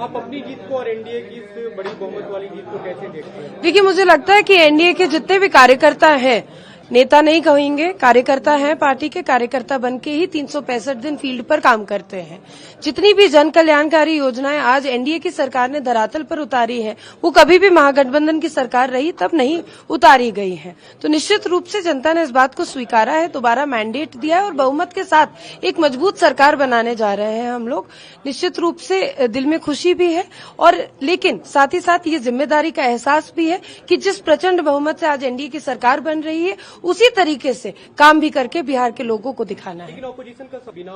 आप अपनी जीत को और एनडीए की इस बड़ी बहुमत वाली जीत को कैसे देखते हैं? देखिए, मुझे लगता है कि एनडीए के जितने भी कार्यकर्ता हैं, नेता नहीं कहेंगे, कार्यकर्ता हैं, पार्टी के कार्यकर्ता बनके ही 365 दिन फील्ड पर काम करते हैं। जितनी भी जन कल्याणकारी योजनाएं आज एनडीए की सरकार ने धरातल पर उतारी है, वो कभी भी महागठबंधन की सरकार रही तब नहीं उतारी गई है। तो निश्चित रूप से जनता ने इस बात को स्वीकारा है, दोबारा मैंडेट दिया है और बहुमत के साथ एक मजबूत सरकार बनाने जा रहे हैं हम लोग। निश्चित रूप से दिल में खुशी भी है और लेकिन साथ ही साथ ये जिम्मेदारी का एहसास भी है कि जिस प्रचंड बहुमत से आज एनडीए की सरकार बन रही है, उसी तरीके से काम भी करके बिहार के लोगों को दिखाना है। लेकिन ऑपोजिशन का बिना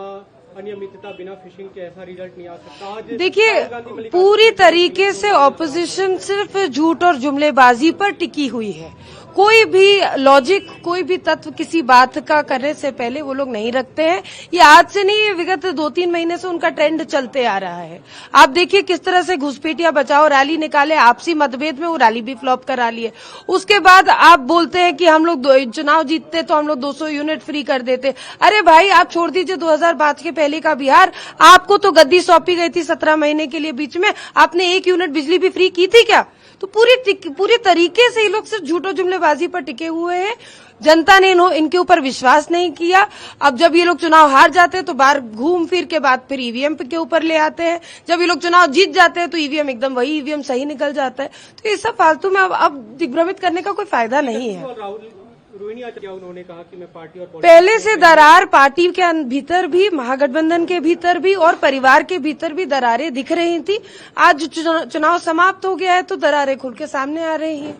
अनियमितता, बिना फिशिंग के ऐसा रिजल्ट नहीं आ सकता। आज देखिए, पूरी तरीके से ऑपोजिशन सिर्फ झूठ और जुमलेबाजी पर टिकी हुई है। कोई भी लॉजिक, कोई भी तत्व किसी बात का करने से पहले वो लोग नहीं रखते हैं। ये आज से नहीं, विगत 2-3 महीने से उनका ट्रेंड चलते आ रहा है। आप देखिए किस तरह से घुसपैठिया बचाओ रैली निकाले, आपसी मतभेद में वो रैली भी फ्लॉप करा ली है। उसके बाद आप बोलते हैं कि हम लोग चुनाव जीतते तो हम लोग 200 यूनिट फ्री कर देते। अरे भाई, आप छोड़ दीजिए 2005 के पहले का बिहार। आपको तो गद्दी सौंपी गई थी 17 महीने के लिए, बीच में आपने 1 यूनिट बिजली भी फ्री की थी क्या? तो पूरी तरीके से ये लोग सिर्फ झूठो जुमलेबाजी पर टिके हुए हैं। जनता ने इनके ऊपर विश्वास नहीं किया। अब जब ये लोग चुनाव हार जाते हैं तो बाहर घूम फिर के बाद फिर ईवीएम के ऊपर ले आते हैं। जब ये लोग चुनाव जीत जाते हैं तो ईवीएम एकदम वही ईवीएम सही निकल जाता है। तो ये सब फालतू में अब दिग्भ्रमित करने का कोई फायदा नहीं है। रोहिणी आचार्य उन्होंने कहा कि मैं पार्टी और पहले से दरार पार्टी के भीतर भी, महागठबंधन के भीतर भी और परिवार के भीतर भी दरारें दिख रही थी। आज चुनाव समाप्त हो गया है तो दरारें खुल के सामने आ रही हैं।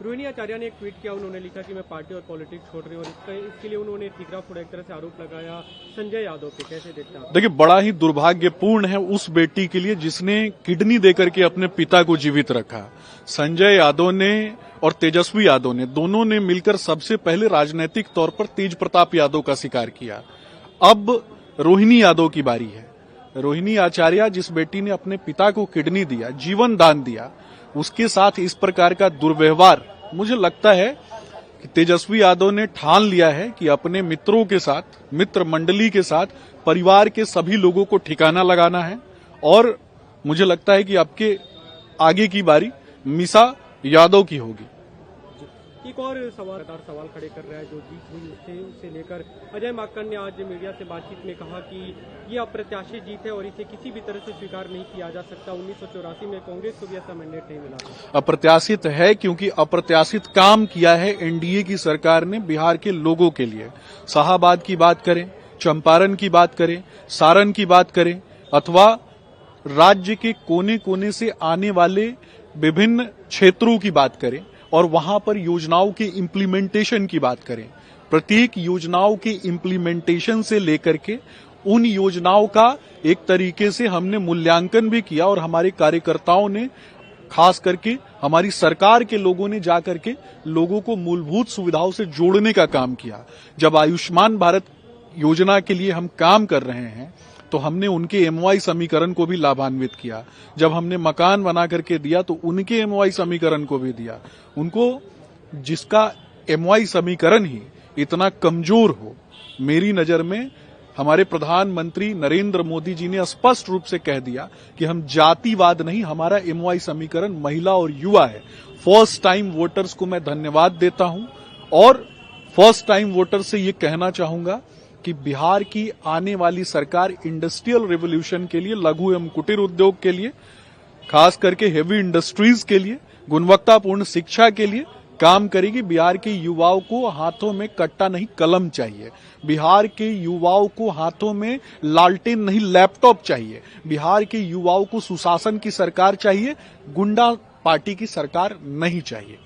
रोहिणी आचार्य ने एक ट्वीट किया, उन्होंने लिखा कि मैं पार्टी और पॉलिटिक्स छोड़ रही हूँ और इसके लिए उन्होंने ठीकरा फोड़ा एक तरह से आरोप लगाया संजय यादव पे। कैसे देखते हैं? देखिए, बड़ा ही दुर्भाग्यपूर्ण है उस बेटी के लिए जिसने किडनी देकर के अपने पिता को जीवित रखा। संजय यादव ने और तेजस्वी यादव ने, दोनों ने मिलकर सबसे पहले राजनीतिक तौर पर तेज प्रताप यादव का शिकार किया। अब रोहिणी यादव की बारी है। रोहिणी आचार्य, जिस बेटी ने अपने पिता को किडनी दिया, जीवन दान दिया, उसके साथ इस प्रकार का दुर्व्यवहार, मुझे लगता है कि तेजस्वी यादव ने ठान लिया है कि अपने मित्रों के साथ, मित्र मंडली के साथ, परिवार के सभी लोगों को ठिकाना लगाना है। और मुझे लगता है कि आपके आगे की बारी मीसा यादव की होगी। एक और सवाल खड़े कर रहा है जो जीत हुई उससे लेकर अजय माकन ने आज मीडिया से बातचीत में कहा कि ये अप्रत्याशित जीत है और इसे किसी भी तरह से स्वीकार नहीं किया जा सकता। 1984 में कांग्रेस को भी ऐसा मैंडेट नहीं मिला। अप्रत्याशित है क्योंकि अप्रत्याशित काम किया है एनडीए की सरकार ने बिहार के लोगों के लिए। शाहाबाद की बात करें, चंपारण की बात करें, सारण की बात करें, अथवा राज्य के कोने कोने से आने वाले विभिन्न क्षेत्रों की बात करें और वहां पर योजनाओं के इम्प्लीमेंटेशन की बात करें, प्रत्येक योजनाओं के इम्प्लीमेंटेशन से लेकर के उन योजनाओं का एक तरीके से हमने मूल्यांकन भी किया और हमारे कार्यकर्ताओं ने, खास करके हमारी सरकार के लोगों ने जाकर के लोगों को मूलभूत सुविधाओं से जोड़ने का काम किया। जब आयुष्मान भारत योजना के लिए हम काम कर रहे हैं तो हमने उनके एमवाई समीकरण को भी लाभान्वित किया। जब हमने मकान बना करके दिया तो उनके एमवाई समीकरण को भी दिया। उनको जिसका एमवाई समीकरण ही इतना कमजोर हो, मेरी नजर में हमारे प्रधानमंत्री नरेंद्र मोदी जी ने स्पष्ट रूप से कह दिया कि हम जातिवाद नहीं, हमारा एमवाई समीकरण महिला और युवा है। फर्स्ट टाइम वोटर्स को मैं धन्यवाद देता हूं और फर्स्ट टाइम वोटर से ये कहना चाहूंगा कि बिहार की आने वाली सरकार इंडस्ट्रियल रिवोल्यूशन के लिए, लघु एवं कुटीर उद्योग के लिए, खास करके हेवी इंडस्ट्रीज के लिए, गुणवत्तापूर्ण शिक्षा के लिए काम करेगी। बिहार के युवाओं को हाथों में कट्टा नहीं कलम चाहिए। बिहार के युवाओं को हाथों में लालटेन नहीं लैपटॉप चाहिए। बिहार के युवाओं को सुशासन की सरकार चाहिए, गुंडा पार्टी की सरकार नहीं चाहिए।